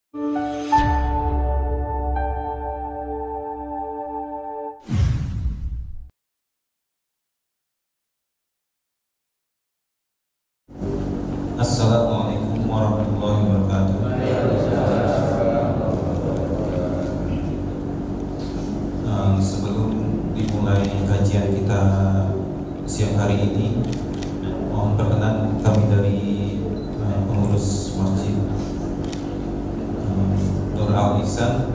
Assalamualaikum warahmatullahi wabarakatuh. Sebelum dimulai kajian kita siang hari ini, mohon perkenan kami dari pengurus masjid Nur Al Ihsan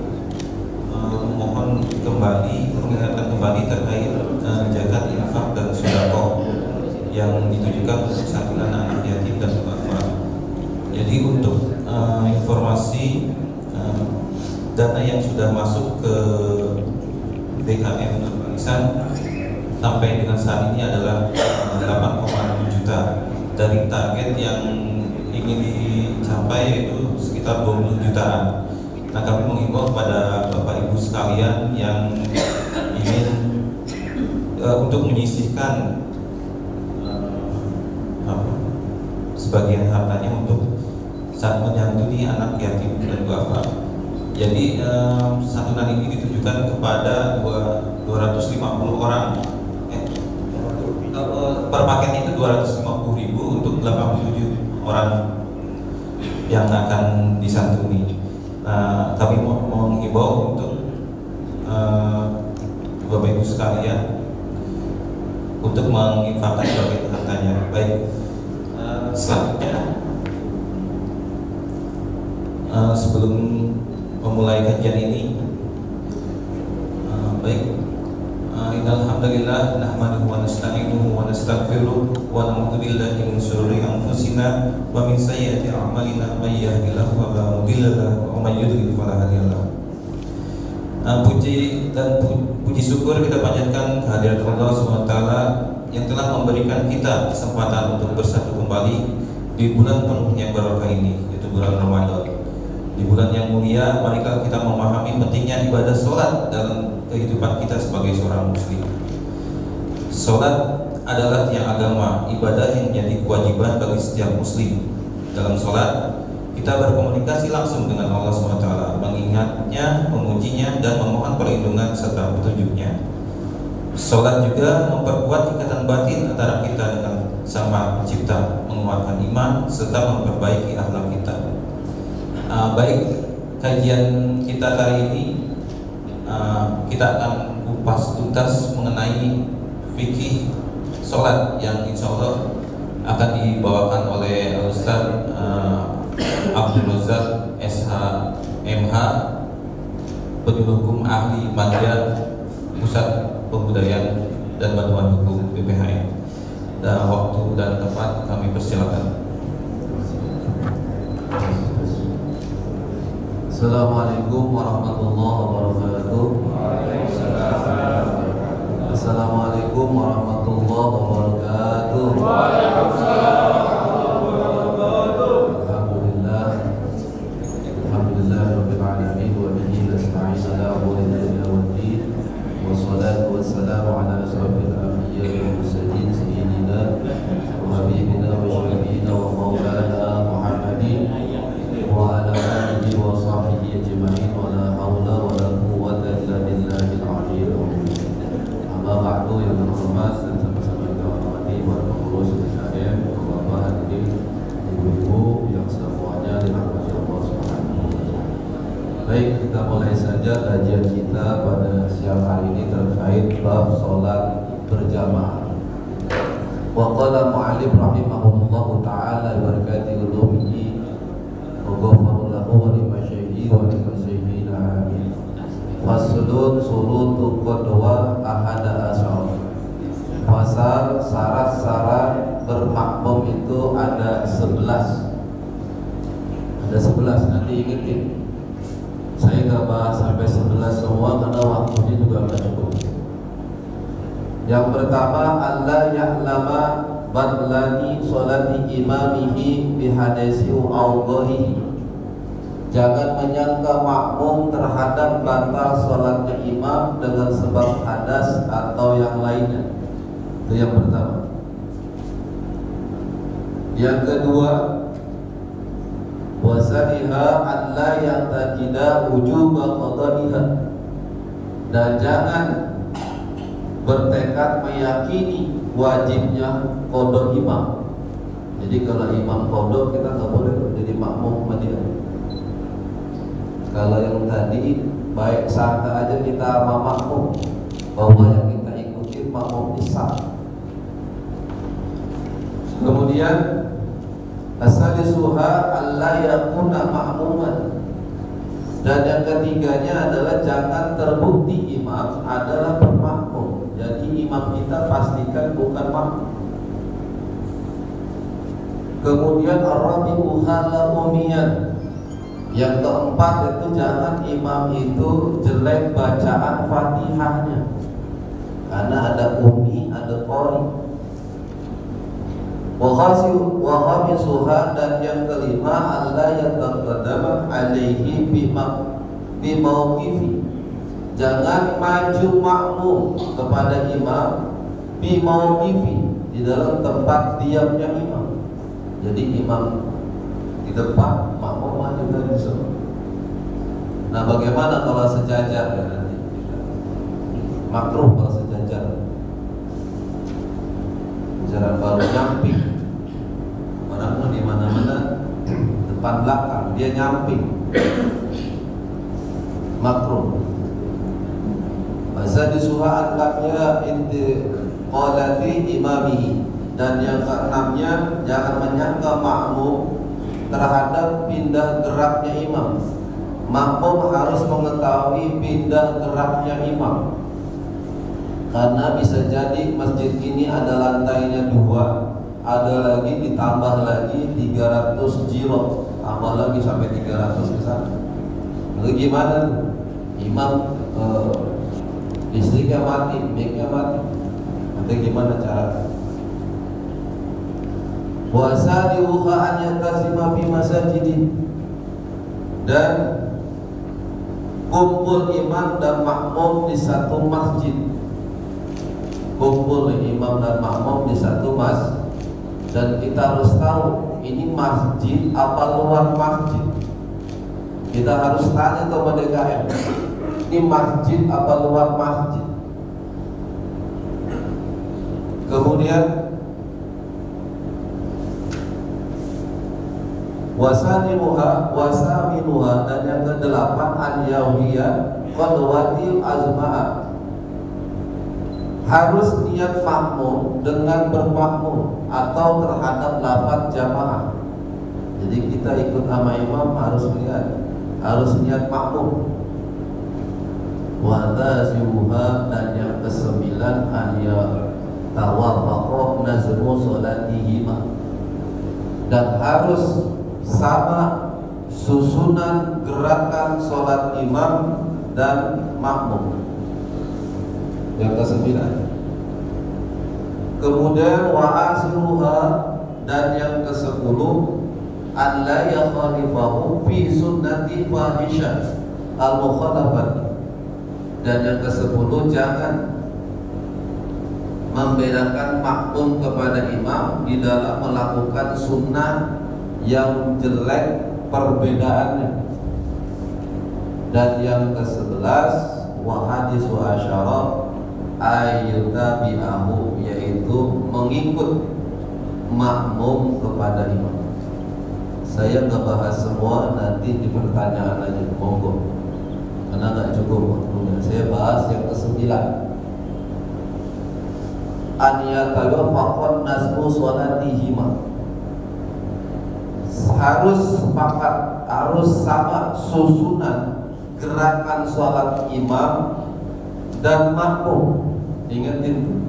mohon kembali mengingatkan kembali terkait zakat, infak dan sedekah yang ditujukan untuk santunan anak yatim dan duafa. Jadi untuk informasi dana yang sudah masuk ke DKM Nur Al Ihsan sampai dengan saat ini adalah 8,6 juta dari target yang ingin dicapai, yaitu sekitar 20 jutaan. Nah, kami mengimbau kepada Bapak Ibu sekalian yang ingin untuk menyisihkan sebagian hartanya untuk saat menyantuni anak yatim dan duafa. Jadi santunan ini ditujukan kepada 250 orang. Per paketnya itu 250.000 untuk 87 orang yang akan disantuni. Kami mengimbau untuk Bapak Ibu sekalian untuk menginfakkan sebagian hartanya. Baik. Selanjutnya, sebelum memulai kajian ini, innal hamdalillah nahmaduhu wa nasta'inuhu wa nastaghfiruh wa na'udzu billahi min shururi anfusina wa min sayyiati a'malina may yahdihillahu fala mudilla lahu wa may yudlil fala hadiya lahu. Puji syukur kita panjatkan kehadirat Allah SWT yang telah memberikan kita kesempatan untuk bersatu kembali di bulan penuh yang barokah ini, yaitu bulan Ramadan. Di bulan yang mulia, marilah kita memahami pentingnya ibadah sholat dalam kehidupan kita sebagai seorang muslim. Sholat adalah tiang agama, ibadah yang menjadi kewajiban bagi setiap muslim. Dalam sholat, kita berkomunikasi langsung dengan Allah SWT, mengingatnya, memujinya, dan memohon perlindungan serta petunjuknya. Sholat juga memperkuat ikatan batin antara kita dengan Sang Pencipta, menguatkan iman, serta memperbaiki akhlak kita. Baik, kajian kita kali ini kita akan kupas tuntas mengenai fikih sholat yang insya Allah akan dibawakan oleh Ustaz Abdul Razak SH MH, Penyuluh Hukum Ahli Madya Pusat Pembudayaan dan Bantuan Hukum BPHN. Dan waktu dan tempat kami persilakan. Assalamualaikum warahmatullahi wabarakatuh. Assalamualaikum warahmatullahi wabarakatuh. Alhamdulillah rabbil alamin wa bihi nasta'in ala umuri dunya waddin. Wassalatu wassalamu ala asrofil anbiya'i wal mursalin sayyidina wa habibina wa syafiina wa maulana Muhammadin wa ala alihi wa sahbihi ajma'in wa la hawla wa la quwwata illa billahil aliyyil azim. Amma ba'du, yang terhormat dan sama-sama kita hormati para pengurus DKM, Bapak hadirin, ibu-ibu yang semuanya dirahmati Allah Subhanahu wa taala. Baik, kita mulai saja kajian kita pada siang hari ini terkait bab salat berjamaah. Wa qala mu'allif rahimahullahu taala wa barakatuhu ulumihi wa ghafara lahu wa limasyaihi wa limasyaihi amin. Faslun surutu qadwa ahada asyar. Pasal syarat-syarat bermakmum itu ada 11. Ada 11, nanti ingetin. Saya nggak bahas sampai 11 semua karena waktunya juga nggak cukup. Yang pertama, Allah ya'lama badlani sholati imamihi bihadasi awdhihi. Jangan menyangka makmum terhadap batal sholatnya imam dengan sebab hadas atau yang lainnya. Itu yang pertama. Yang kedua, wasaniha alla ya'taqida wujuba qada'iha, dan jangan bertekad meyakini wajibnya qada imam. Jadi kalau imam qada kita nggak boleh jadi makmum sama dia. Kalau yang tadi baik sangka aja kita makmum bahwa yang kita ikuti makmum isya. Kemudian as-salisuha alla yakuna ma'muman, dan yang ketiganya adalah jangan terbukti imam adalah pemakmum. Jadi imam kita pastikan bukan makmum. Kemudian ar-rabi'u hala umiyan, yang keempat itu jangan imam itu jelek bacaan Fatihahnya, karena ada umi, ada qori. Wa khamisuha, dan yang kelima alla yataqaddama alaihi bi mauqifi, jangan maju makmum kepada imam bi mauqifi, di dalam tempat diamnya imam. Jadi imam di depan, makmum maju dari sana. Nah, bagaimana kalau sejajar ya nanti? Makruh kalau sejajar. Jalan baru nyamping, orang di mana-mana depan belakang dia nyamping, makruh. Masa disuruh anaknya inti qalati imamihi, dan yang keenamnya jangan menyangka makmum terhadap pindah geraknya imam. Makmum harus mengetahui pindah geraknya imam, karena bisa jadi masjid ini ada lantainya 2, ada lagi ditambah lagi 300 jiro, tambah lagi sampai 300 ke sana. Lalu gimana? Imam listriknya mati, mic-nya mati. Nanti gimana cara? Puasa diuha an yatasima fi masajidin, dan kumpul imam dan makmum di satu masjid. Kumpul imam dan makmum di satu masjid, dan kita harus tahu ini masjid apa luar masjid. Kita harus tanya kepada DKM, ini masjid apa luar masjid. Kemudian wasaminuha, dan yang ke-8 an yawiyah qadwatil azma'ah, harus niat makmum dengan bermakmum atau terhadap lafaz jamaah. Jadi kita ikut sama imam harus niat makmum. Wa tazimuha, dan yang ke-9 an yatawafaqa nazmu salatihima, dan harus sama susunan gerakan sholat imam dan makmum. Yang ke-9. Kemudian wa'asiruha, dan yang ke-10 an la yakhalifahu fi sunnati fahisyah al-mukhalafat, dan yang ke-10 jangan membedakan makmum kepada imam di dalam melakukan sunnah yang jelek perbedaannya. Dan yang ke-11 wa hadisu asyara ayyutabi'ahu, yaitu mengikut makmum kepada imam. Saya nggak bahas semua, nanti di pertanyaan aja, monggo, karena nggak cukup waktunya. Saya bahas yang ke-9, an yatawaffaqan nazmu salatihima, harus sepakat, harus sama susunan gerakan sholat imam dan makmum. Ingatin,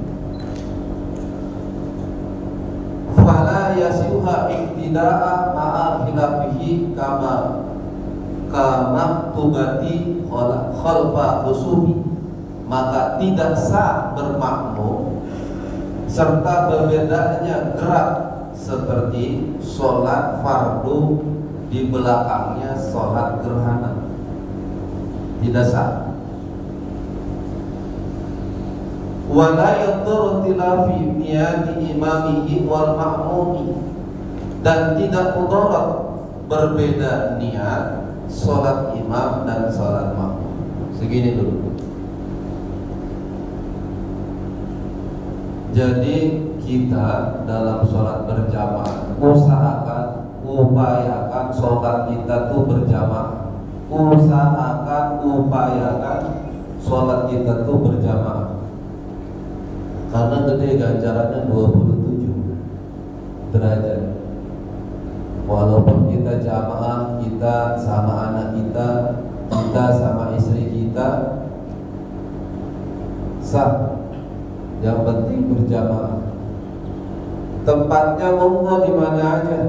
fala yasiha iktida'a ma'a khilafihi kama tubati khalfa usubi, maka tidak sah bermakmum serta berbedanya gerak seperti sholat fardu di belakangnya sholat gerhana, tidak sah. Wala yadhurru tilafi niyati imamihi wal ma'mumi, dan tidak mudarat berbeda niat sholat imam dan sholat makmum. Segini dulu. Jadi kita dalam sholat berjamaah upayakan sholat kita tuh berjamaah. Upayakan sholat kita tuh berjamaah. Karena gede ganjarannya 27 derajat. Walaupun kita jamaah, kita sama anak kita, kita sama istri kita, sah. Yang penting berjamaah. Tempatnya monggo di mana aja,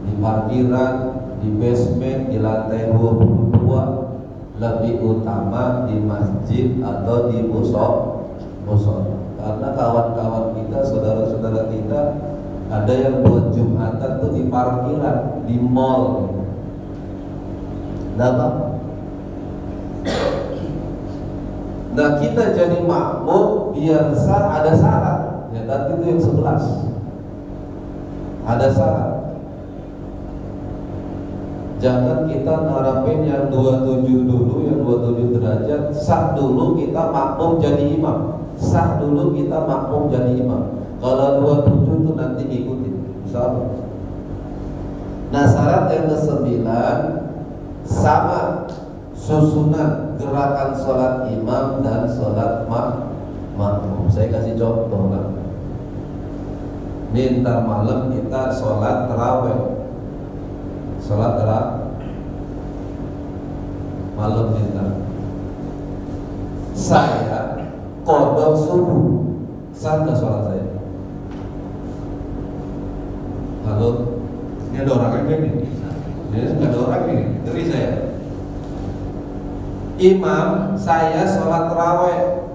di parkiran, di basement, di lantai 22. Lebih utama di masjid atau di musola. Karena kawan-kawan kita, saudara-saudara kita, ada yang buat Jumatan tuh di parkiran, di mall. Nah, kita jadi makmum biar sah ada syarat. Ya tadi itu yang 11. Ada syarat. Jangan kita ngarapin yang 27 dulu, yang 27 derajat, sah dulu kita makmum jadi imam. Sah dulu kita makmum jadi imam. Kalau 27 itu nanti ikutin, insyaallah. Nah, syarat yang ke-9 sama susunan gerakan sholat imam dan sholat makmum. Saya kasih contoh lah. Ini ntar malam kita sholat tarawih. Sholat malam ntar. Saya qadha subuh. Sah nggak sholat saya? Halo, ini ada orang ini. Ini nggak ada orang ini. Dari saya. Imam saya sholat tarawih,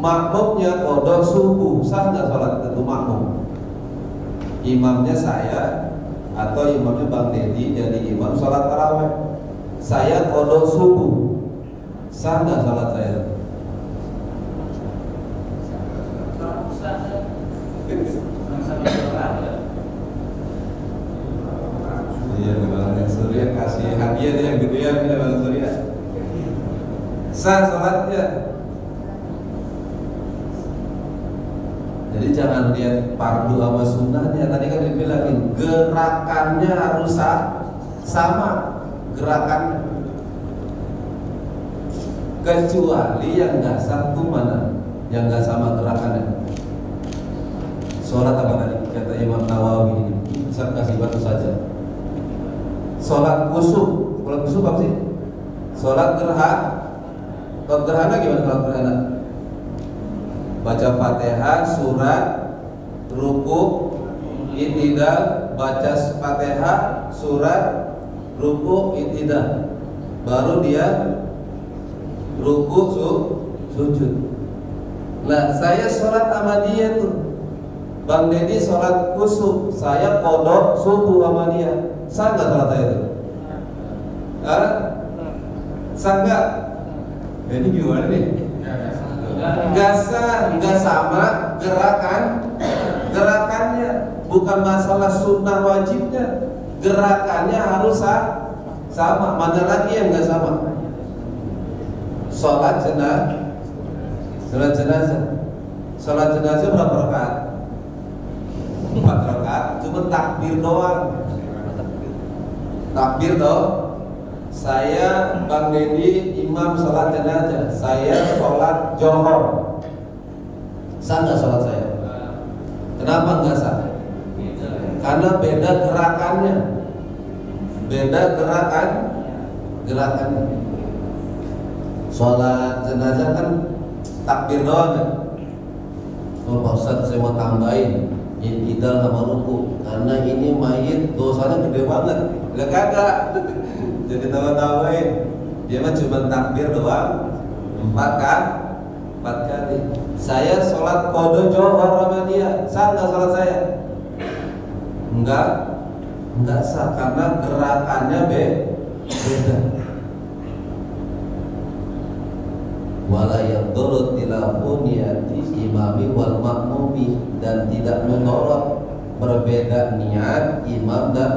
makmumnya qadha subuh, sah nggak sholat itu makmum? Imamnya saya atau imamnya Bang Dedi jadi imam sholat tarawih, saya qadha subuh, sah nggak sholat saya? Iya, Bang Surya kasih hadiah yang gedean ya Bang Surya. Sah sholatnya. Jadi jangan lihat fardu sama sunnahnya. Tadi kan dibilangin gerakannya harus sama gerakannya. Kecuali yang nggak satu mana, yang nggak sama gerakannya. Sholat apa tadi? Kata Imam Nawawi ini. Bisa kasih batu saja. Sholat kusuk. Sholat kusuk apa sih? Sholat gerhana. Kalau gerhana gimana kalau gerhana? Baca Fatihah, surat, ruku, i'tidal, baca Fatihah, surat, ruku, i'tidal. Baru dia ruku, sujud. Lah, saya sholat sama dia tuh. Bang Dedi sholat kusuk, saya qadha subuh sama dia. Sah nggak sholat saya tuh? Sah nggak? Ini gimana nih? Nggak sama gerakannya, bukan masalah sunnah wajibnya, gerakannya harus sama. Mana lagi yang nggak sama? Sholat jenazah berapa rakaat? 4 rakaat, cuma takbir doang. Takbir doang. Saya Bang Dedi imam sholat jenazah, saya sholat johor. Sah nggak sholat saya? Kenapa nggak sah? Karena beda gerakannya, gerakannya. Sholat jenazah kan takbir doang kan? Oh Pak Ustadz, saya mau tambahin i'tidal sama ruku, karena ini mayit dosanya gede banget. Lah kagak. Jadi tahu-tahuin dia mah cuma takbir doang 4 kali. Saya sholat qadha johor sama dia, sah nggak sholat saya? Enggak sah karena gerakannya beda. Wala yadurru tilafun niyati imami wal makmumi, dan tidak menolak berbeda niat imam dan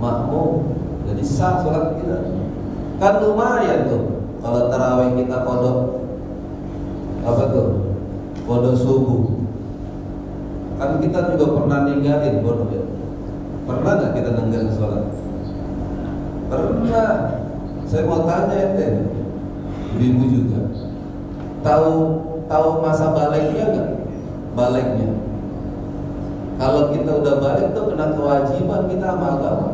makmum, jadi sah sholat kita. Kan lumayan tuh kalau tarawih kita kodok apa tuh? Kodok subuh. Kan kita juga pernah ninggalin kodok ya. Pernah nggak kita ninggalin sholat? Pernah. Saya mau tanya ente, ibu juga. Tahu masa baliknya nggak? Baliknya. Kalau kita udah balik tuh kena kewajiban kita sama agama.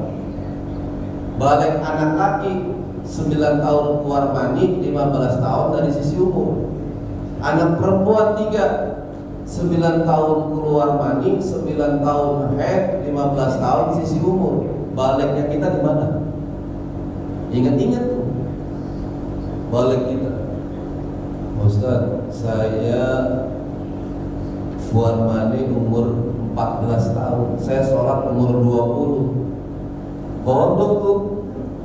Balik anak laki 9 tahun keluar mani, 15 tahun dari sisi umur. Anak perempuan 3 9 tahun keluar mani, 9 tahun haid, 15 tahun sisi umur. Baliknya kita di mana? Ingat-ingat tuh. Balik kita. Ustaz, saya keluar mani umur 14 tahun. Saya sholat umur 20. Kodok tuh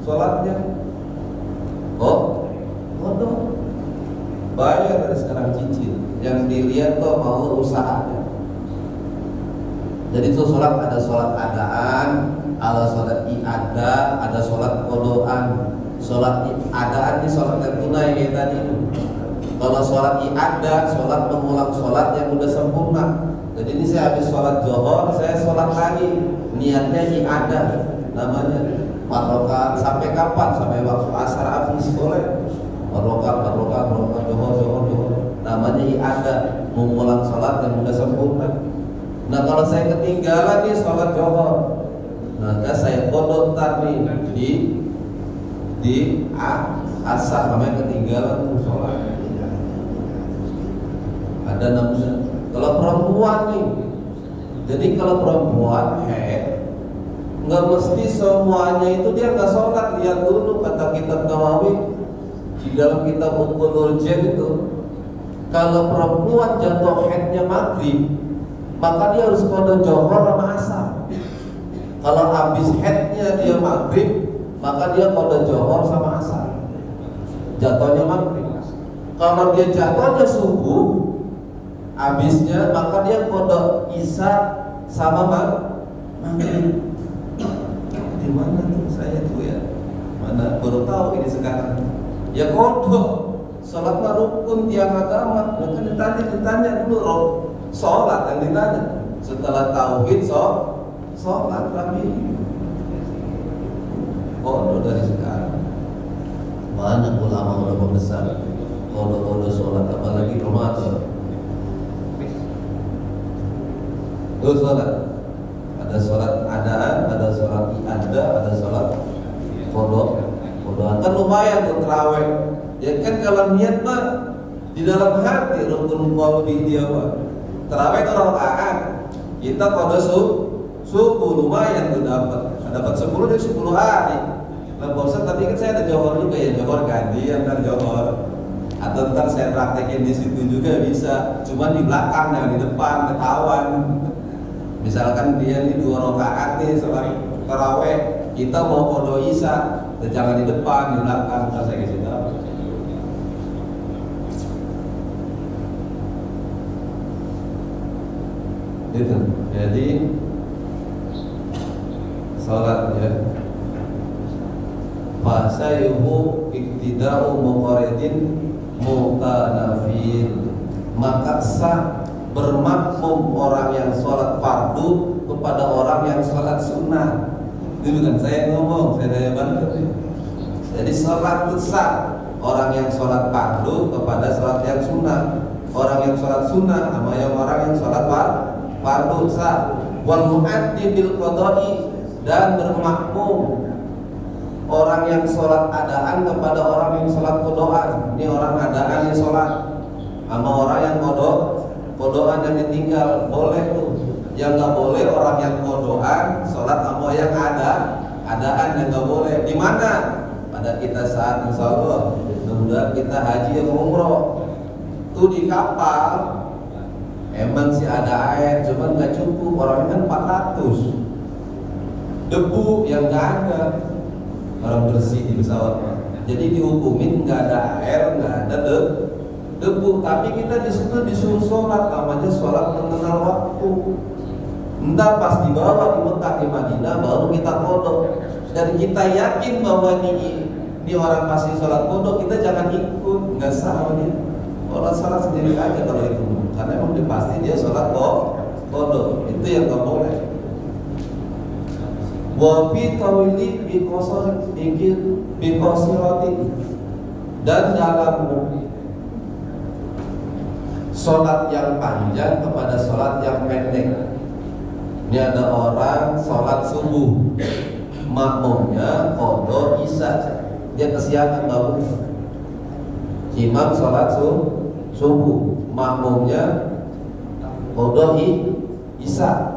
sholatnya. Oh, kodok. Bayar dari sekarang cicil. Yang dilihat tuh mau usahanya. Jadi itu sholat ada sholat adaan, ada sholat i'adah, ada sholat kodoan. Sholat adaan ini sholat yang tunai kayak tadi. Kalau sholat i'adah, sholat mengulang sholat yang udah sempurna. Jadi ini saya habis sholat zuhur, saya sholat lagi. Niatnya i'adah namanya. 4 rakaat sampai kapan? Sampai waktu asar habis boleh. 4 rakaat, zuhur. Namanya i'adah, mengulang sholat yang udah sempurna. Nah kalau saya ketinggalan nih sholat zuhur, maka saya kodok tadi di asar, namanya ketinggalan sholat. Ada namanya. Kalau perempuan nih, jadi kalau perempuan nggak mesti semuanya itu dia nggak sholat. Lihat dulu kata kitab Nawawi di dalam kitab Uqulul Jan itu, kalau perempuan jatuh haidnya maghrib, maka dia harus qada zuhur sama asar. Kalau habis haidnya dia maghrib, maka dia qada zuhur sama asar. Jatuhnya maghrib. Kalau dia jatuhnya subuh, habisnya maka dia qada isya sama maghrib. Di mana tuh saya tuh ya? Mana baru tahu ini sekarang. Ya kodok. Sholat mah rukun tiang agama. Maka ditanya dulu sholat yang ditanya. Setelah tauhid sholat lagi. Kodok dari sekarang. Banyak ulama besar kodok sholat, apalagi Ramadan. Itu sholat. Ada sholat adaan, ada sholat i'adah, ada sholat kodokan. Kan lumayan tuh terawih. Ya kan kalau niat mah di dalam hati rukun qalbi dia mah. Terawih itu rakaat. Kita qada subuh lumayan tuh dapat 10 dari 10 hari. Lah bosan tapi kan saya ada johor juga ya, johor gantian dan johor. Atau ntar saya praktekin di situ juga bisa. Cuma di belakang jangan di depan, ketahuan. Misalkan dia nih 2 rakaat nih sholat tarawih, kita mau qada isya, jangan di depan, di belakang. Ntar saya kasih tahu. Itu. Jadi salat ya. Fasayuhu iktida'u muqaridin mutanafin. Maka sah bermakmum orang yang sholat fardu kepada orang yang sholat sunnah. Itu bukan saya ngomong, saya tanya banget. Jadi sholat itu sah orang yang sholat fardu kepada sholat yang sunnah. Orang yang sholat sunnah sama yang orang yang sholat fardu sah. Wal mu'addi bil qada'i, dan bermakmum orang yang sholat adaan kepada orang yang sholat kodoan. Ini orang adaan yang sholat sama orang yang kodoan yang ditinggal. Boleh tuh. Yang nggak boleh orang yang kodoan sholat sama yang adaan yang nggak boleh. Di mana? Pada kita saat insyaallah mudah kita haji yang umroh. Tuh di kapal emang sih ada air, cuman nggak cukup, orangnya kan 400. Debu yang nggak ada, orang bersih di pesawat. Jadi dihukumin nggak ada air, nggak ada debu. Tapi kita di situ disuruh sholat, namanya sholat mengenal waktu. Ntar pas dibawa di Mekah di Madinah baru kita kodok. Dan kita yakin bahwa ini orang pasti sholat kodok, kita jangan ikut, nggak sah dia. Orang sholat sendiri aja kalau itu, karena emang pasti dia sholat kodok. Itu yang nggak boleh. Wafi tawili bikosiroti, dan dalam sholat yang panjang kepada sholat yang pendek. Ini ada orang sholat subuh, makmumnya qadha isya, dia kesiangan bangun. Imam sholat subuh, makmumnya qadha isya.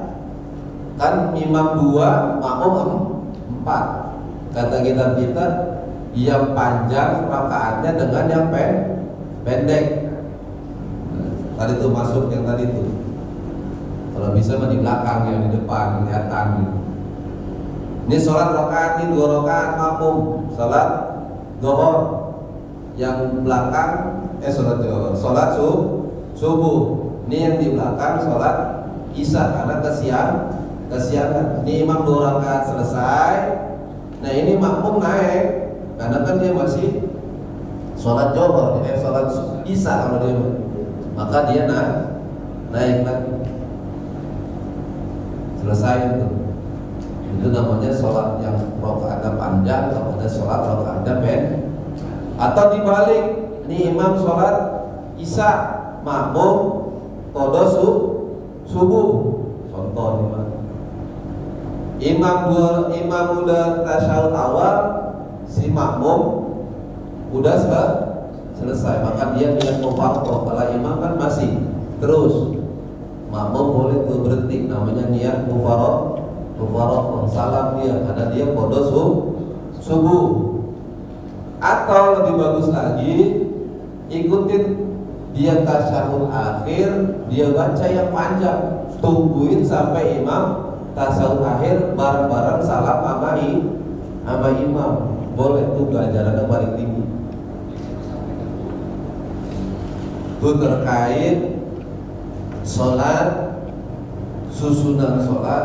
Kan imam 2, makmum 4. Kata kitab kita, yang panjang rakaatnya dengan yang pendek. Tadi itu masuk yang tadi itu. Kalau bisa mah di belakang, yang di depan kelihatan. Ini sholat rakaat ini 2 rakaat makmum, sholat zuhur. Yang belakang sholat subuh. Ini yang di belakang sholat isya karena kesiangan. Ini imam 2 rakaat selesai. Nah ini makmum naik karena kan dia masih sholat zuhur, sholat isya kalau dia, maka dia naik lagi. Selesai itu namanya sholat yang rakaatnya panjang kepada sholat rakaatnya pendek. Atau dibalik, ini imam sholat isya, makmum qadha subuh. Contoh imam udah tasyahud awal, si makmum udah selesai, maka dia niat mufaqqah. Kalau imam kan masih terus, makmum boleh tuh berhenti, namanya niat mufaqqah, salam dia karena dia qadha subuh. Atau lebih bagus lagi, ikutin dia tasyahud akhir, dia baca yang panjang, tungguin sampai imam tasyahud akhir bareng-bareng salam sama imam. Boleh tuh, ganjarannya paling tinggi. Itu terkait sholat, susunan sholat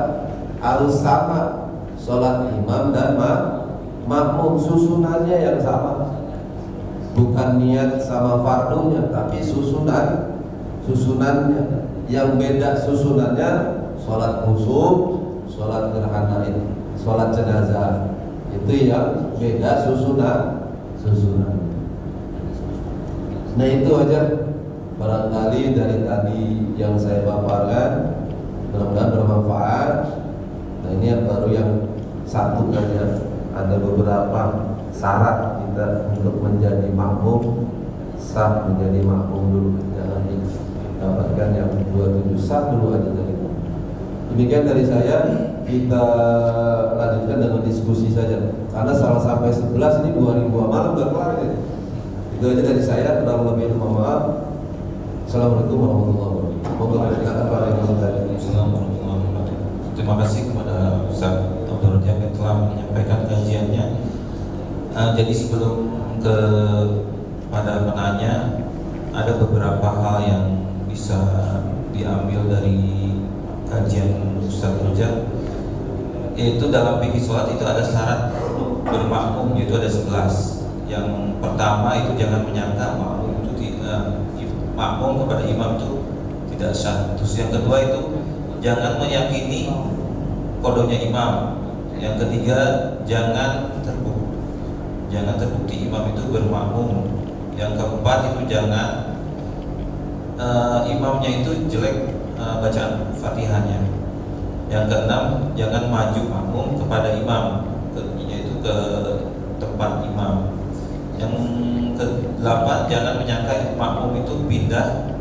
harus sama. Sholat imam dan makmum susunannya yang sama, bukan niat sama fardunya, tapi susunannya. Yang beda susunannya sholat khusuf, sholat gerhana, sholat jenazah, itu yang beda susunan. Nah itu aja barangkali dari tadi yang saya paparkan, mudah-mudahan bermanfaat. Nah ini yang baru yang satu saja. Ada beberapa syarat kita untuk menjadi makmum, sah menjadi makmum dulu, jangan didapatkan yang 27, sah dulu aja dari itu. Demikian dari saya, kita lanjutkan dengan diskusi saja. Karena salah sampai 11 ini 2000 malam udah kelar ya. Itu aja dari saya, kurang lebih mohon maaf. Assalamualaikum warahmatullahi wabarakatuh. Silakan Pak Assalamualaikum warahmatullahi wabarakatuh. Terima kasih kepada Ustaz Abdul Rojak yang telah menyampaikan kajiannya. Jadi sebelum pada penanya, ada beberapa hal yang bisa diambil dari kajian Ustaz Rojak, yaitu dalam fikih sholat itu ada syarat bermakmum, yaitu ada 11. Yang pertama itu jangan menyangka makmum kepada imam itu tidak sah. Terus yang kedua itu jangan meyakini qadhonya imam. Yang ketiga jangan terbukti imam itu bermakmum. Yang keempat itu jangan imamnya itu jelek bacaan Fatihahnya. Yang keenam jangan maju makmum kepada imam, yaitu ke tempat imam. Yang ke-8 jangan menyangka makmum itu pindah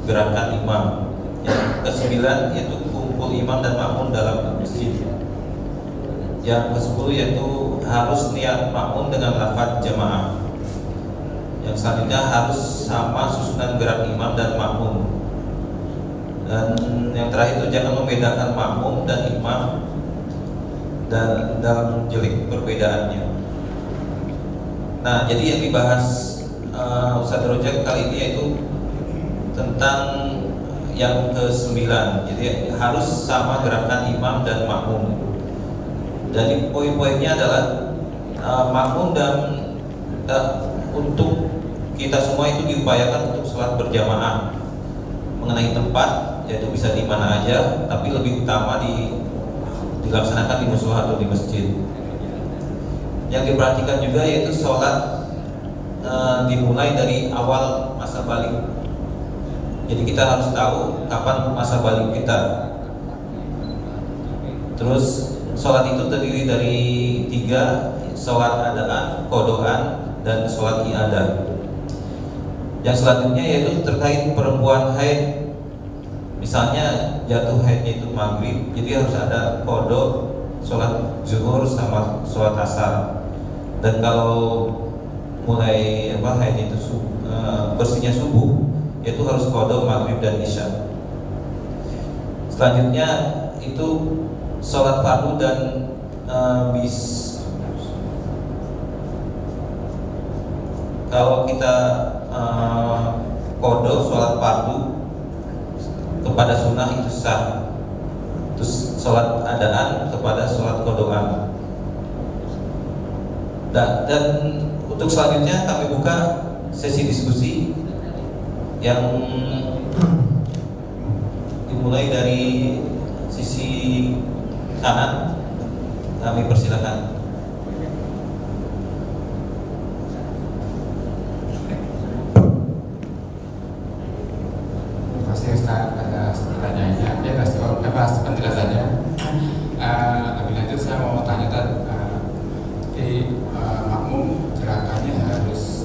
gerakan imam. Yang ke-9 yaitu kumpul imam dan makmum dalam masjid. Yang ke-10 yaitu harus niat makmum dengan lafaz jamaah. Yang selanjutnya harus sama susunan gerak imam dan makmum. Dan yang terakhir itu jangan membedakan makmum dan imam dan dalam jelik perbedaannya. Nah, jadi yang dibahas Ustaz Rojak kali ini yaitu tentang yang ke-9. Jadi harus sama gerakan imam dan makmum. Jadi poin-poinnya adalah makmum dan untuk kita semua itu diupayakan untuk sholat berjamaah. Mengenai tempat, yaitu bisa di mana aja, tapi lebih utama dilaksanakan di mushola atau di masjid. Yang diperhatikan juga yaitu sholat dimulai dari awal masa balik. Jadi kita harus tahu kapan masa balik kita. Terus sholat itu terdiri dari 3, sholat adaan, qodaan, dan sholat i'adah. Yang selanjutnya yaitu terkait perempuan haid. Misalnya jatuh haidnya itu maghrib, jadi harus ada qodho sholat zuhur sama sholat asar. Dan kalau mulai haid itu bersihnya subuh, itu harus qodho maghrib dan isya. Selanjutnya itu sholat fardu dan kalau kita qodho sholat fardu kepada sunnah itu sah. Terus sholat adaan kepada sholat qodhoan. Dan untuk selanjutnya kami buka sesi diskusi yang dimulai dari sisi kanan. Kami persilakan. Terima kasih Ustaz atas pertanyaannya, atas penjelasannya. Lebih lanjut saya mau tanya di makmum gerakannya harus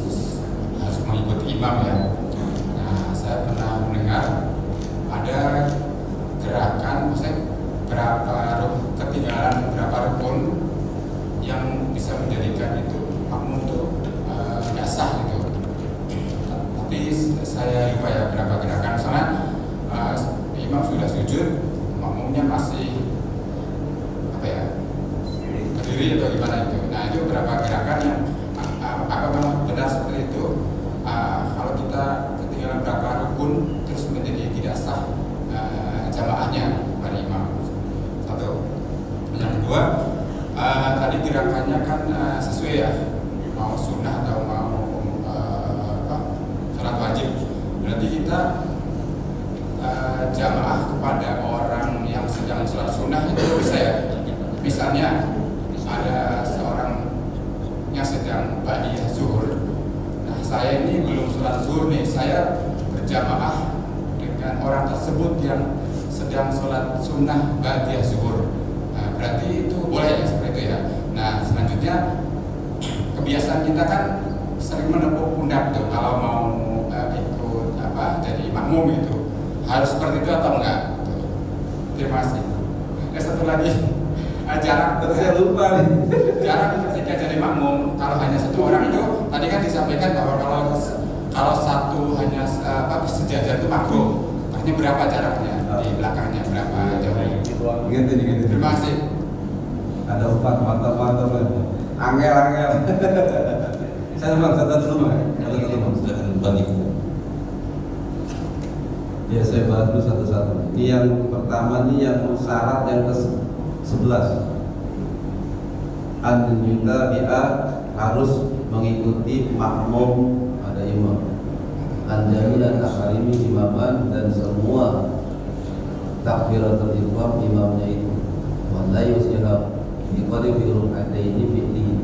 mengikuti imam ya. Nah, saya pernah mendengar ada gerakan, maksudnya ketinggalan berapa rukun yang bisa menjadikan itu makmum itu nggak sah gitu. Tapi saya lupa ya berapa gerakan. Misalnya imam sudah sujud, makmumnya masih berdiri atau gimana itu. Nah itu berapa gerakan yang apa memang benar seperti itu? Kalau kita ketinggalan berapa rukun terus menjadi tidak sah jamaahnya pada imam. Satu. Yang kedua, tadi gerakannya kan sesuai ya, mau sunnah atau mau sholat wajib. Berarti kita jamaah kepada orang yang sedang sholat sunnah itu bisa ya. Misalnya ada seorang yang sedang ba'diyah zuhur. Nah saya ini belum sholat zuhur nih, saya berjamaah dengan orang tersebut yang sedang sholat sunnah ba'diyah zuhur. Nah, berarti itu boleh ya seperti itu ya. Nah selanjutnya kebiasaan kita kan sering menepuk pundak tuh kalau mau ikut jadi makmum itu. Harus seperti itu atau enggak? Terima kasih. Ada satu lagi, jarak. Saya lupa nih. Jarak ketika jadi makmum, kalau hanya satu orang itu, tadi kan disampaikan bahwa kalau satu hanya sejajar itu makruh. Artinya berapa jaraknya di belakangnya, berapa jauh? Gitu. Terima kasih. Ada 4 mantap angel. Saya dulu. Ya saya bahas dulu satu-satu. Ini yang pertama nih yang syarat yang ke-11. An-yuta bi'a harus mengikuti makmum ada imam. An-jami dan akalimi imaman dan semua takbiratul ihram imamnya itu. Wa la yusihab biqadri ruk'ataini fi'li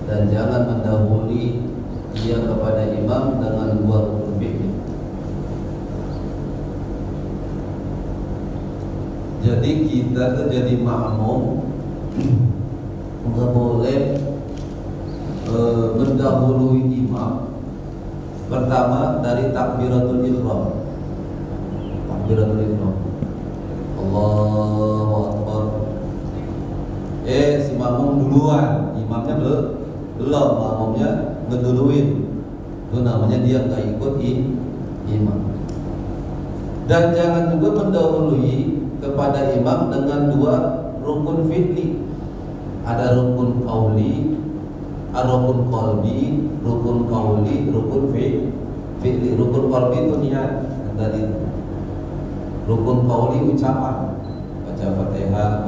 dan jangan mendahului dia kepada imam dengan 2 rukun fi'li. Jadi kita tuh jadi makmum nggak boleh mendahului imam. Pertama dari takbiratul ihram. Takbiratul ihram. Allahu Akbar. Si makmum duluan, imamnya belum, makmumnya ngeduluin. Itu namanya dia nggak ikut imam. Dan jangan juga mendahului kepada imam dengan 2 rukun fi'li. Ada rukun qauli, rukun qalbi, rukun qauli, rukun fi'li. Rukun qalbi itu niat tadi. Rukun qauli ucapan, baca Fatihah,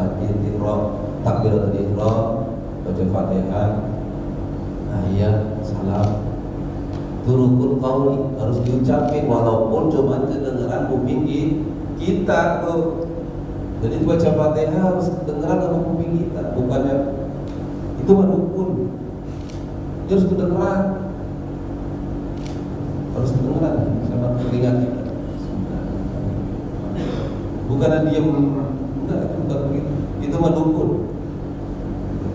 takbiratul ihram, baca Fatihah, tahiyat, salam. Itu rukun qauli harus diucapin walaupun cuma kedengaran kuping kita tuh. Jadi baca Fatihah harus kedengaran sama kuping kita, bukannya itu mah rukun. Dia harus kedengaran, sama telinga kita. Bukan diam, enggak, itu bukan begitu. Itu mah rukun.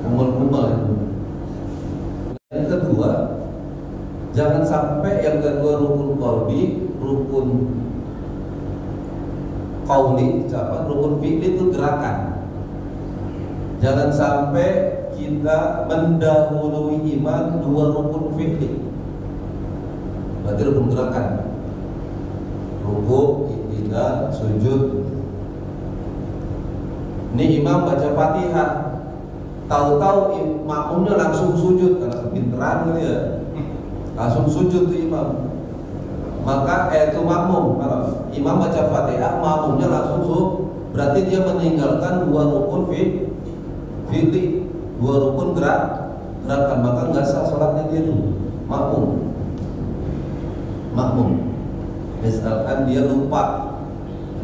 Kumpul-kumpul. Yang kedua, jangan sampai yang kedua rukun qalbi, rukun qauli, rukun fi'li itu gerakan. Jangan sampai kita mendahului iman dua rukun fi'li. Berarti rukun gerakan. Ruku, i'tidal, sujud. Ini imam baca Fatihah, tahu-tahu makmumnya langsung sujud karena kepinteran gitu ya. Langsung sujud tuh imam. Maka itu makmum, imam baca Fatihah, makmumnya langsung sujud. Berarti dia meninggalkan dua rukun fi'li, dua rukun gerakan, maka nggak sah sholatnya dia tuh makmum. Misalkan dia lupa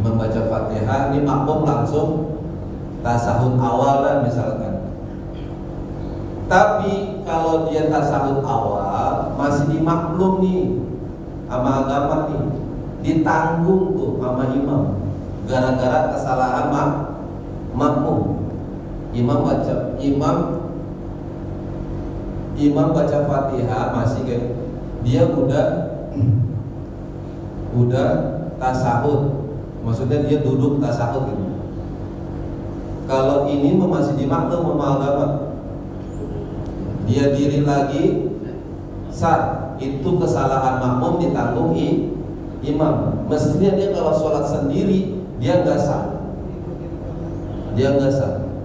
membaca Fatihah, ini makmum langsung tasahud awal dan misalkan. Tapi kalau dia tasahud awal masih dimaklum nih sama agama nih, ditanggung tuh sama imam gara-gara kesalahan makmum. Imam baca Fatihah masih kayak dia udah tasahud, maksudnya dia duduk tasahud gitu. Kalau ini masih dimaklum sama agama, dia diri lagi sah, itu kesalahan makmum ditanggung imam. Mestinya dia kalau sholat sendiri dia nggak sah,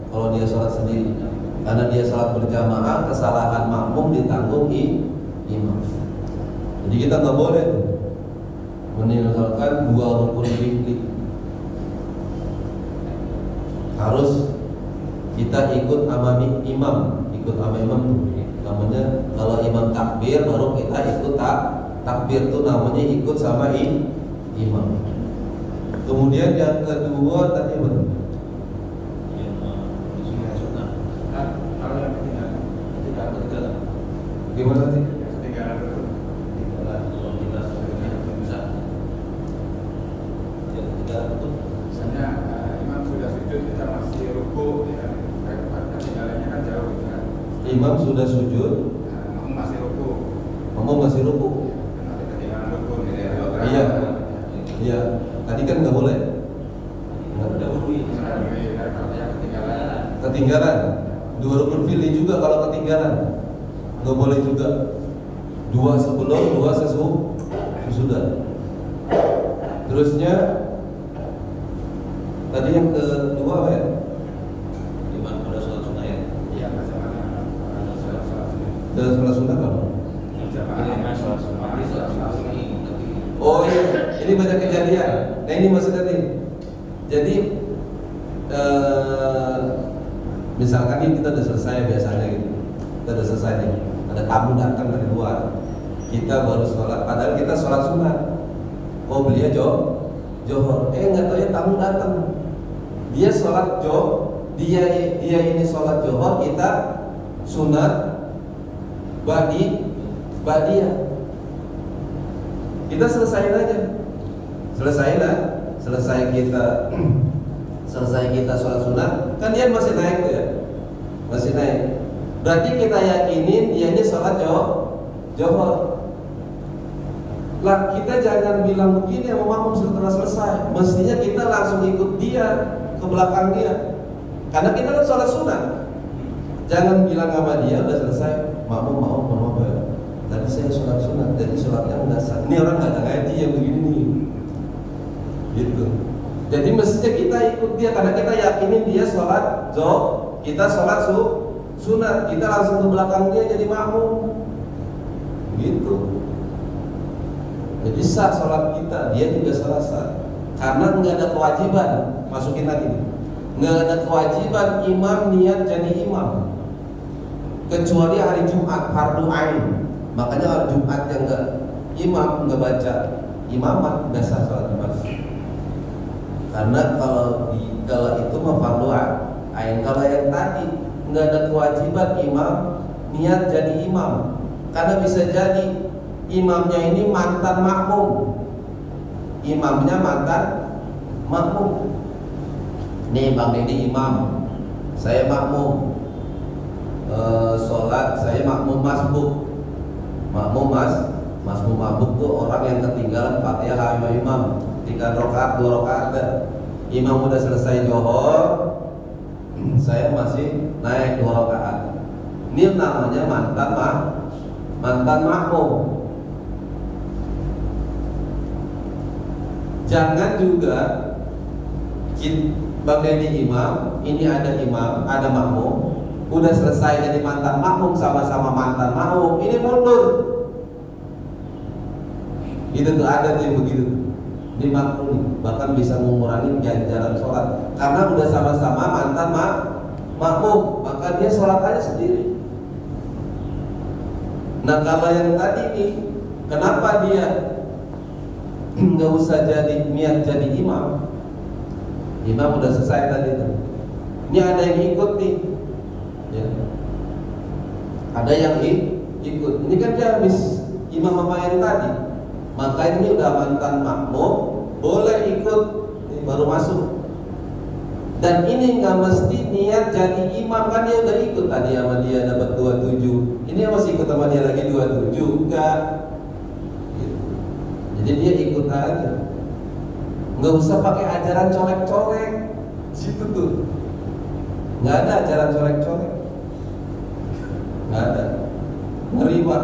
kalau dia sholat sendiri, karena dia sholat berjamaah, kesalahan makmum ditanggung imam. Jadi kita nggak boleh tuh meninggalkan dua rukun fi'li. Harus kita ikut sama imam, namanya kalau imam takbir baru kita ikut takbir tuh namanya ikut sama imam. Kemudian yang kedua tadi betul. Kalau yang ketiga, Gimana sih? misalnya imam sudah sujud kita masih ruku, ya, ketinggalannya kan jauh gitu kan. Imam sudah sujud, Makmum masih ruku. Nanti ketinggalan ruku gitu ya. Iya. Tadi kan nggak boleh. Ketinggalan. Dua rukun fi'li juga kalau ketinggalan nggak boleh juga. Dua sebelum, dua sesudah. Terusnya tadi yang kedua apa ya? Iman pada sholat sunnah ya. Iya, bagaimana sholat Sholat sunnah apa? Oh iya, ini banyak kejadian. Nah ini maksudnya nih. Jadi misalkan ini kita udah selesai biasanya gitu. Kita udah selesai nih. Ada tamu datang dari luar. Kita baru sholat, padahal kita sholat sunnah. Oh beliau johor. Nggak tahu ya tamu datang. Dia sholat dia ini sholat johor, kita sunat ba'diyah. Kita selesain aja. Selesai kita sholat sunat, kan dia masih naik tuh ya. Masih naik. Berarti kita yakinin dia ini sholat johor. Lah kita jangan bilang begini sama makmum setelah selesai. Mestinya kita langsung ikut dia ke belakang dia. Karena kita kan sholat sunat. Jangan bilang sama dia udah selesai, makmum mau ya. Tadi saya sholat sunat, jadi sholatnya nggak sah. Ini orang nggak ada ngaji yang begini nih. Gitu. Jadi mestinya kita ikut dia karena kita yakinin dia sholat kita sholat sunat. Kita langsung ke belakang dia jadi makmum. Gitu. Jadi sah sholat kita, dia juga salah sah. Karena nggak ada kewajiban, masukin lagi, nggak ada kewajiban imam niat jadi imam, kecuali hari Jumat fardu ain. Makanya hari Jumat yang nggak imam nggak baca imamat nggak sah sholat Jumat. Karena kalau itu mah fardu ain. Kalau yang tadi nggak ada kewajiban imam niat jadi imam, karena bisa jadi imamnya ini mantan makmum, imamnya mantan makmum. Nih Bang Deddy imam, saya makmum, sholat saya makmum masbuk. Makmum masbuk mabuk tuh orang yang ketinggalan Fatihah sama imam 3 rakaat 2 rakaat. Imam udah selesai johor, saya masih naik 2 rakaat. Ini namanya mantan makmum. Jangan juga Bang Deddy imam, ini ada imam, ada makmum, udah selesai jadi mantan makmum, sama-sama mantan makmum, ini mundur. Itu tuh ada tuh yang begitu. Ini makmum, bahkan bisa mengurangi ganjaran sholat karena udah sama-sama mantan makmum, maka dia sholat aja sendiri. Nah kalau yang tadi nih, kenapa dia nggak usah jadi niat jadi imam? Imam udah selesai tadi tuh. Ini ada yang ikut nih, ya. Ada yang ikut. Ini kan dia habis imam apa yang tadi, maka ini udah mantan makmum, boleh ikut, ini baru masuk. Dan ini nggak mesti niat jadi imam, kan dia udah ikut tadi sama dia dapat 27. Ini masih ikut sama dia lagi 27, enggak. Jadi dia ikut aja, nggak usah pakai ajaran colek-colek. Situ tuh nggak ada ajaran colek-colek, nggak ada. Ngeri Pak,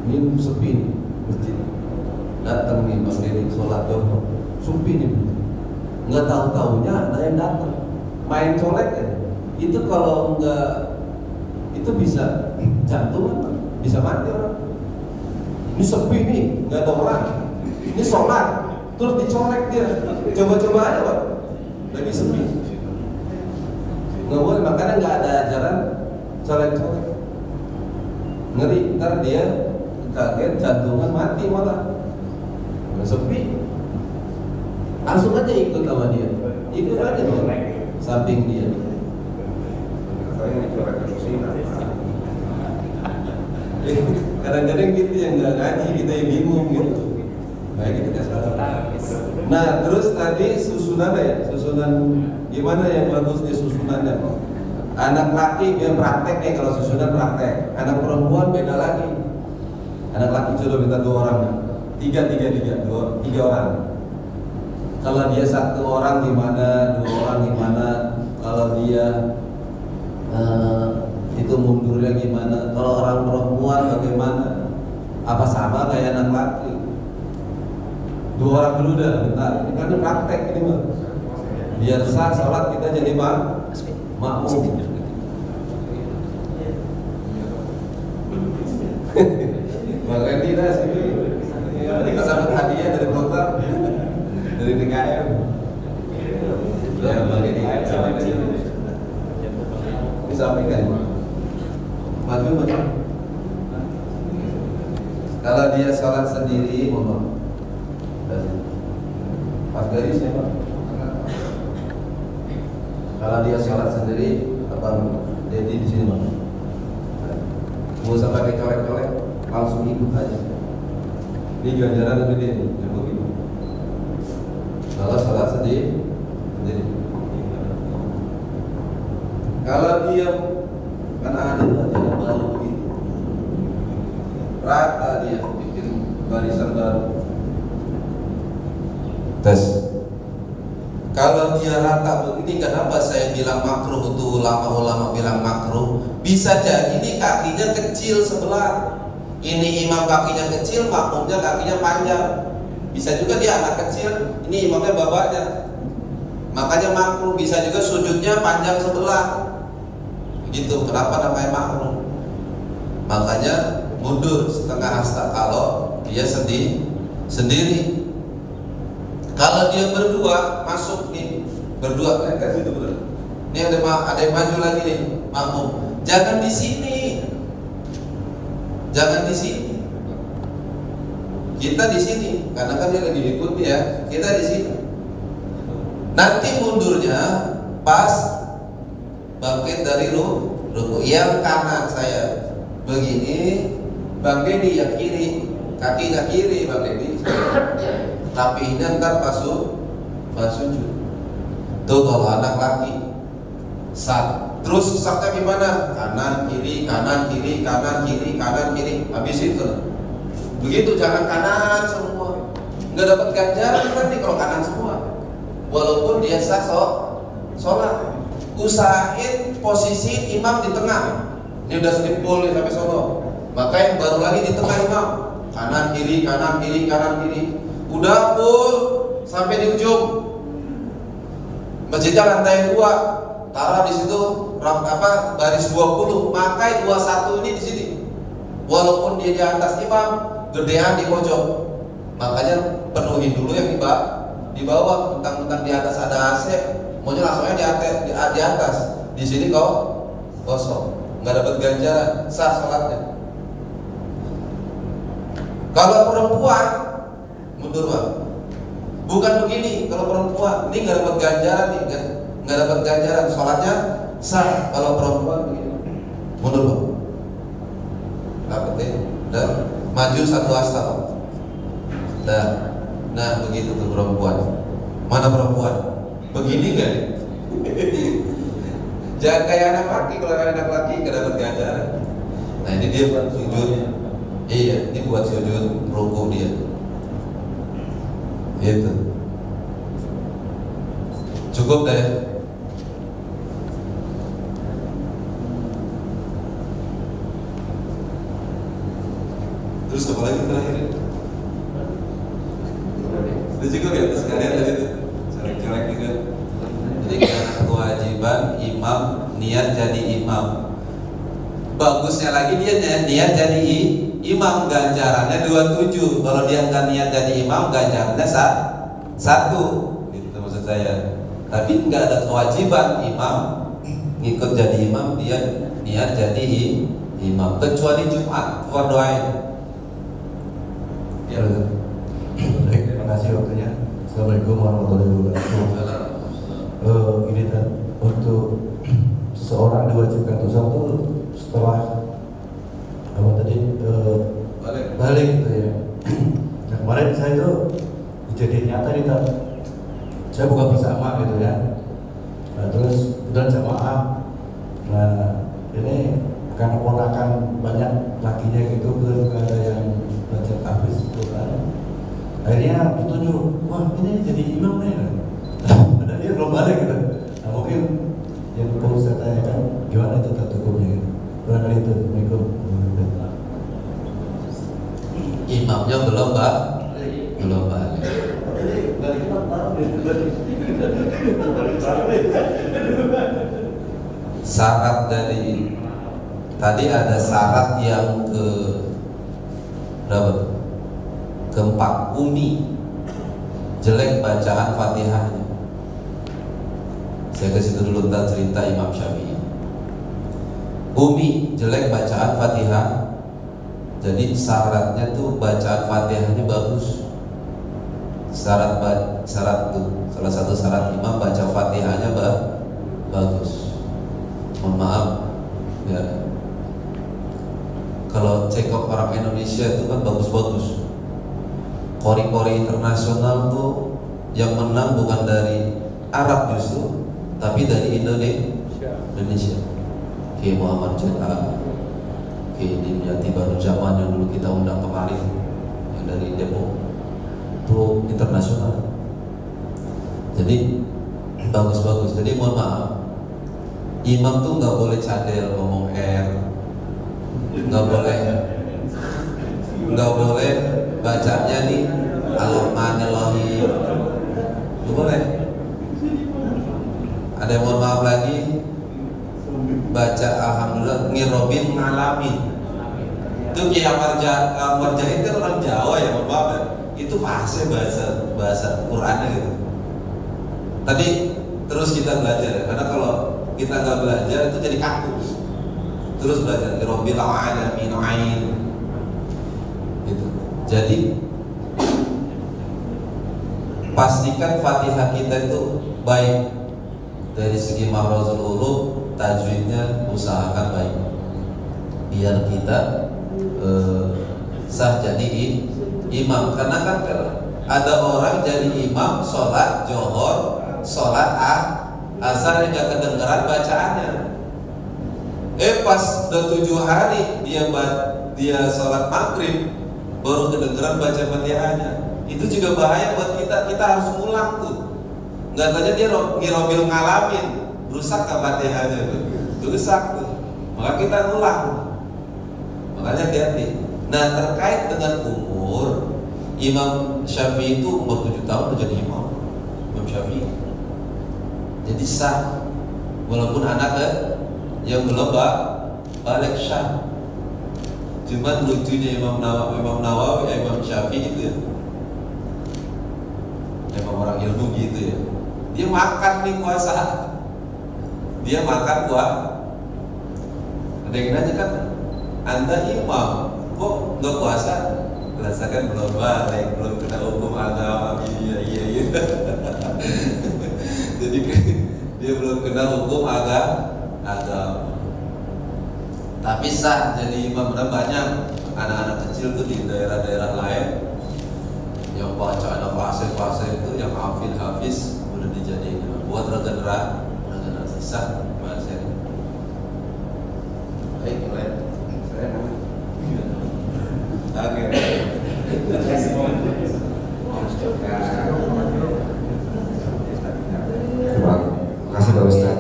ini sepi nih masjid. Datang nih Bang Deddy sholat doang, sepi nih. Nggak tahu-taunya ada yang datang main colek ya. Itu kalau nggak itu bisa jantungan, bisa mati orang. Ini sepi nih, nggak ada orang. Ini sholat, terus dicolek dia. Coba-coba aja Pak, lagi sepi. Nggak boleh, makanya nggak ada ajaran colek-colek. Ngeri, ntar dia kaget jantungan mati malah. Nggak sepi, langsung aja ikut sama dia. Ikut aja tuh, samping dia. Kadang-kadang gitu yang nggak ngaji, kita yang bingung gitu. Baik, kita kasih. Nah terus tadi susunan ya, susunan gimana yang bagusnya susunannya? Anak laki dia praktek nih, kalau susunan praktek. Anak perempuan beda lagi. Anak laki sudah minta 2 orang, 3 orang. Kalau dia 1 orang gimana, 2 orang gimana? Kalau dia itu mundurnya gimana? Kalau orang perempuan bagaimana? Apa sama kayak anak laki? 2 orang dulu dah, bentar. Ini kan praktek ini mah. Biar sah sholat kita jadi makmum. Bang Randy dah sini. Kita dapat hadiah dari program, dari DKM. Ya Bang Randy, disampaikan. Maju. Kalau dia sholat sendiri, mohon. Pas garisnya Pak. Kalau dia sholat sendiri, Abang Deddy di sini Bang. Mau usah pakai colek-colek, langsung ikut aja. Ini ganjaran gede nih, yang begitu. Kalau sholat sendiri. Kalau dia kan ada ajaran baru begitu, rata dia bikin barisan baru. Tes. Kalau dia rata begini, kenapa saya bilang makruh? Itu ulama-ulama bilang makruh. Bisa jadi ini kakinya kecil sebelah. Ini imam kakinya kecil, makmumnya kakinya panjang. Bisa juga dia anak kecil, ini imamnya bapaknya. Makanya makruh. Bisa juga sujudnya panjang sebelah. Gitu. Kenapa namanya makruh? Makanya mundur setengah hasta kalau dia sendiri. Kalau dia berdua masuk nih, berdua kan situ berdua. Ini ada yang maju lagi nih, makmum. Jangan di sini. Jangan di sini. Kita di sini, karena kan dia lagi ikut ya. Kita di sini. Nanti mundurnya pas bangkit dari ruku. Yang kanan saya begini, Bang Dedi yang kiri, kakinya kiri Bang Dedi. Tapi ini ntar pas sujud. Tuh kalau anak laki terus saknya gimana? Kanan kiri, kanan kiri, kanan kiri, kanan kiri. Habis itu begitu, jangan kanan semua. Nggak dapat ganjaran nanti kalau kanan semua. Walaupun dia sah sholat. Usahain posisi imam di tengah. Ini udah setimpul nih sampai sono. Maka yang baru lagi di tengah imam. Kanan kiri, kanan kiri, kanan kiri. Udah full sampai di ujung. Masjidnya lantai 2. Taruh di situ baris 20, maka 21 ini di sini. Walaupun dia di atas imam, gedean di pojok. Makanya penuhi dulu yang di bawah, mentang-mentang di atas ada AC, maunya langsungnya di atas. Di sini kosong, nggak dapat ganjaran, sah sholatnya. Kalau perempuan mundur Pak. Bukan begini, kalau perempuan ini nggak dapat ganjaran nih, nggak dapat ganjaran, sholatnya sah. Kalau perempuan begini, mundur Pak. Dapetin, dan maju 1 hasta Pak. Nah begitu tuh perempuan. Mana perempuan? Begini nggak? Jangan kayak anak laki, kalau kayak anak laki nggak dapat ganjaran. Nah ini dia buat sujud. Iya, ini buat sujud ruku dia. Itu cukup deh. Terus apa lagi terakhir? Itu cukup ya, sekalian tadi tuh colek-colek juga. Jadi kewajiban imam niat jadi imam. Bagusnya lagi dia niat jadi imam, ganjarannya 27. Kalau dia nggak niat jadi imam, ganjarannya 1. Itu maksud saya. Tapi nggak ada kewajiban imam ngikut jadi imam, dia niat jadi imam, kecuali Jumat fardhu ain. Ya. Baik, terima kasih waktunya. Assalamualaikum warahmatullahi wabarakatuh. Ini kan untuk seseorang diwajibkan untuk sholat itu setelah apa tadi balik gitu ya. Nah, kemarin saya itu kejadian nyata nih Tan. Saya buka bersama gitu ya. Nah, terus kemudian jamaah. Nah ini karena ponakan banyak lakinya gitu, belum ada yang baca habis gitu kan. Akhirnya ditunjuk, wah ini jadi imam nih. Ada dia belum balik gitu. Nah mungkin yang perlu saya tanyakan gimana itu tata hukumnya gitu. Barangkali itu. Assalamualaikum. Imamnya belum balik. Syarat dari tadi ada syarat yang berapa? Keempat, umi, jelek bacaan Fatihahnya. Saya kasih dulu tentang cerita Imam Syafi'i. Umi, jelek bacaan Fatihah. Jadi syaratnya tuh bacaan Fatihahnya bagus. Syarat tuh salah satu syarat imam baca Fatihahnya bagus. Mohon maaf ya. Kalau cekok orang Indonesia itu kan bagus-bagus. Kori-kori internasional tuh yang menang bukan dari Arab justru, tapi dari Indonesia. Kayak Muhammad Jaka, kayak Dimyati Baru Zaman yang dulu kita undang kemarin, yang dari Depok, itu internasional. Jadi bagus-bagus. Jadi mohon maaf, imam tuh nggak boleh cadel ngomong nggak boleh bacanya nih Al-Rahmanir-Rahim, nggak boleh. Ada yang mohon maaf lagi baca alhamdulillah ngirobin ngalamin. Itu Kiai Marjahid kan orang Jawa ya, mohon maaf ya. Itu fase bahasa Qurannya gitu. Tadi terus kita belajar, karena kalau kita nggak belajar itu jadi kaku. Terus belajar Rabbil alamin ain gitu. Jadi pastikan Fatihah kita itu baik dari segi makhrajul huruf, tajwidnya usahakan baik biar kita sah jadi imam. Karena kan ada orang jadi imam sholat johor, sholat asar yang gak kedengeran bacaannya. Pas udah 7 hari dia sholat maghrib baru kedengeran baca Fatihahnya. Itu juga bahaya buat kita. Kita harus ngulang tuh. Nggak tanya dia ngirobil ngalamin, rusak ke Fatihahnya tuh, rusak tuh. Maka kita ngulang. Makanya hati-hati. Nah, terkait dengan umur, Imam Syafi'i itu umur 7 tahun udah jadi imam. Imam Syafi'i. Jadi sah, walaupun anaknya yang belum balik syah. Cuman lucunya Imam Nawawi, Imam Syafi'i itu ya, emang orang ilmu gitu ya. Dia makan nih puasa, dia makan puasa. Ada yang nanya kan, Anda imam, kok nggak puasa? Rasakan belum balik, belum kena hukum agama. Iya. Jadi dia belum kena hukum agama. Tapi sah jadi imam. Banyak anak-anak kecil tuh di daerah-daerah lain yang baca ada fase-fase itu, yang hafiz udah dijadiin buat regenerasi sah bahasa. Baik, saya oke. Terima kasih Pak Ustaz.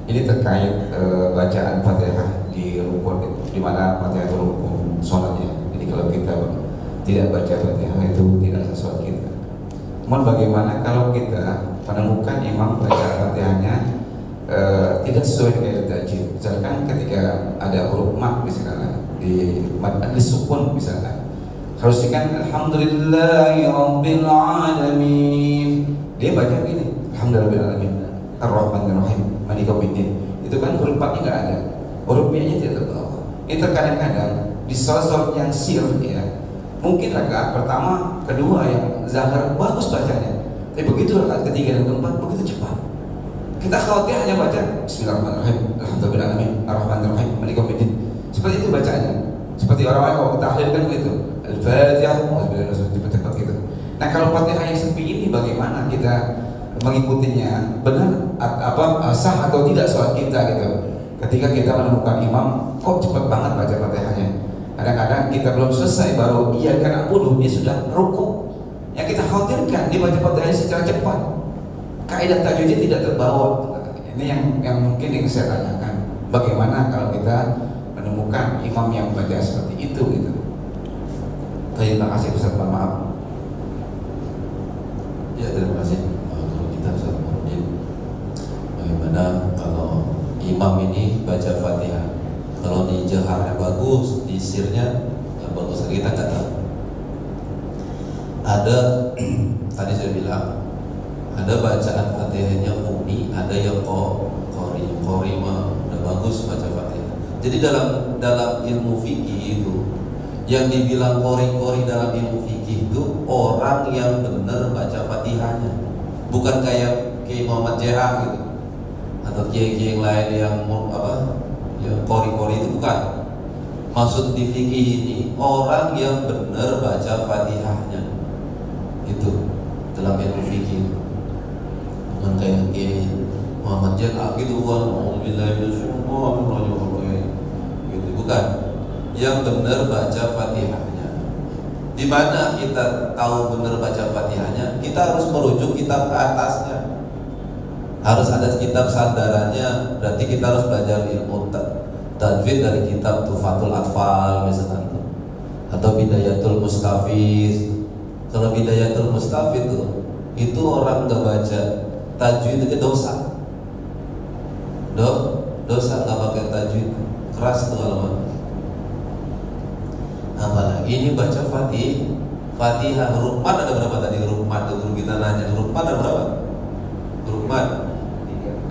Ini terkait bacaan Fatihah di rukun, di mana Fatihah itu rukun sholatnya. Jadi kalau kita tidak baca Fatihah itu tidak sesuai kita. Namun bagaimana kalau kita menemukan imam baca Fatihahnya tidak sesuai dengan tajwid? Misalkan ketika ada huruf mat misalkan di sukun misalkan, harusnya kan alhamdulillahirabbil alamin, dia baca begini, alhamdulillahirabbil alamin ar-rahmanir-rahim maliki yaumiddin. Itu kan huruf matnya nggak ada, huruf nya tidak terbawa. Itu kadang-kadang di sholat yang sir ya, mungkin rakaat pertama, kedua yang zahar bagus bacanya, tapi begitu rakaat ketiga dan keempat begitu cepat. Kita khawatir hanya baca bismillahirrahmanirrahim alhamdulillahirabbil alamin ar-rahmanir-rahim maliki yaumiddin. Seperti itu bacaannya. Seperti orang-orang kalau kita akhirkan begitu, Al-Fatihah, cepat-cepat gitu. Nah, kalau Fatihah yang seperti ini bagaimana kita mengikutinya? Benar sah atau tidak sholat kita gitu? Ketika kita menemukan imam, kok cepat banget baca Fatihahnya? Kadang-kadang kita belum selesai baru iya karena dia sudah ruku. Yang kita khawatirkan dia baca Fatihahnya secara cepat, kaidah tajwidnya tidak terbawa. Ini yang mungkin yang saya tanyakan. Bagaimana kalau kita menemukan imam yang baca seperti itu gitu? Terima kasih Ustaz, maaf. Ya, terima kasih. Kalau kita Ustaz Muhammad, bagaimana kalau imam ini baca Fatihah? Kalau di jaharnya bagus, di sirnya nggak bagus, kita nggak tahu. Ada tadi saya bilang ada bacaan Fatihahnya ummi, ada yang qori mah udah bagus baca Fatihah. Jadi dalam ilmu fikih itu yang dibilang qori dalam ilmu fikih itu orang yang benar baca Fatihahnya, bukan kayak Kiai Muhammad JH gitu atau kiai yang lain yang yang qori itu bukan. Maksud di fikih ini orang yang benar baca Fatihahnya, itu dalam ilmu fikih. Bukan kayak Kiai Muhammad JH gitu, gitu, bukan. Yang benar baca Fatihahnya. Di mana kita tahu benar baca Fatihahnya? Kita harus merujuk kitab ke atasnya. Harus ada kitab sandarannya. Berarti kita harus belajar ilmu tajwid dari kitab Tuhfatul Atfal misalkan, atau Bidayatul Mustafiz. Kalau Bidayatul Mustafiz itu orang nggak baca tajwid itu dosa. Dosa nggak pakai tajwid, keras tuh kalau apalagi ini baca Fatihah. Huruf mat ada berapa tadi? Huruf mat, guru kita nanya, huruf mat ada berapa? Huruf mat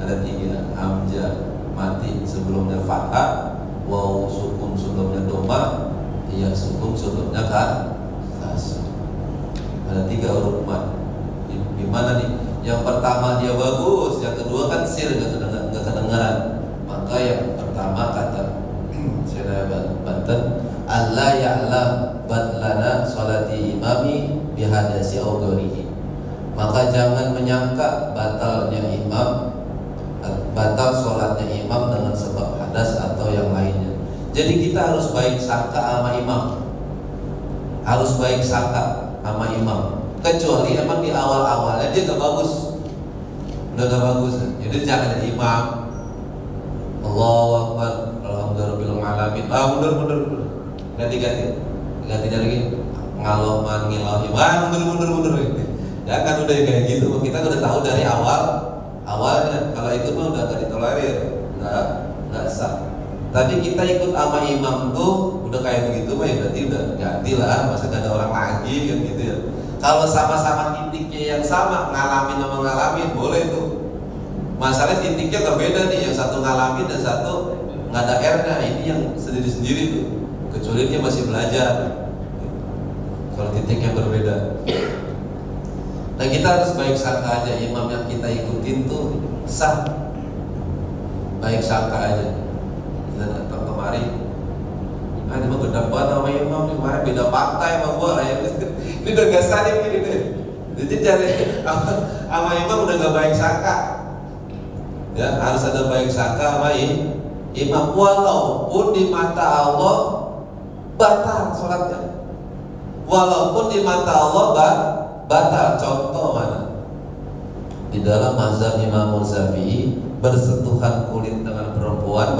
ada 3. Hamzah mati sebelumnya fathah, waw sukun sebelumnya doma, ya sukun sebelumnya kasr. Ada 3 huruf mat. Gimana nih? Yang pertama dia bagus, yang kedua kan sir, nggak kedengaran. Maka yang pertama kata Syekh Banten, Allah ya'lam batlana salati imami bihadasi audorihi. Maka jangan menyangka batalnya imam, batal sholatnya imam dengan sebab hadas atau yang lainnya. Jadi kita harus baik sangka sama imam, harus baik sangka sama imam. Kecuali emang di awal-awalnya dia gak bagus, udah gak bagus, jadi jangan jadi imam. Allahu Akbar, alhamdulillah alamin. Mundur. Ganti lagi. Ngaloman ngilauhi. Mundur. Ya kan udah kayak gitu. Kita udah tahu dari awalnya. Kalau itu mah udah gak ditolerir, nggak sah. Tapi kita ikut sama imam tuh udah kayak begitu mah ya berarti udah gantilah, masa gak ada orang lagi kan gitu ya. Kalau sama-sama titiknya yang sama, ngalamin boleh tuh. Masalahnya titiknya berbeda nih, yang satu ngalamin dan satu nggak ada R-nya. Ini yang sendiri-sendiri tuh. Kecuali dia masih belajar. Kalau titiknya berbeda. Nah kita harus baik sangka aja, imam yang kita ikutin tuh sah. Baik sangka aja. Kita datang kemari, ini mah gedap banget sama imam nih, kemarin beda partai sama gua. Ini udah gak saling gini deh. Jadi cari sama imam udah gak baik sangka. Ya harus ada baik sangka sama imam, walaupun di mata Allah batal sholatnya. Walaupun di mata Allah batal. Contoh mana? Di dalam mazhab Imam Syafi'i, bersentuhan kulit dengan perempuan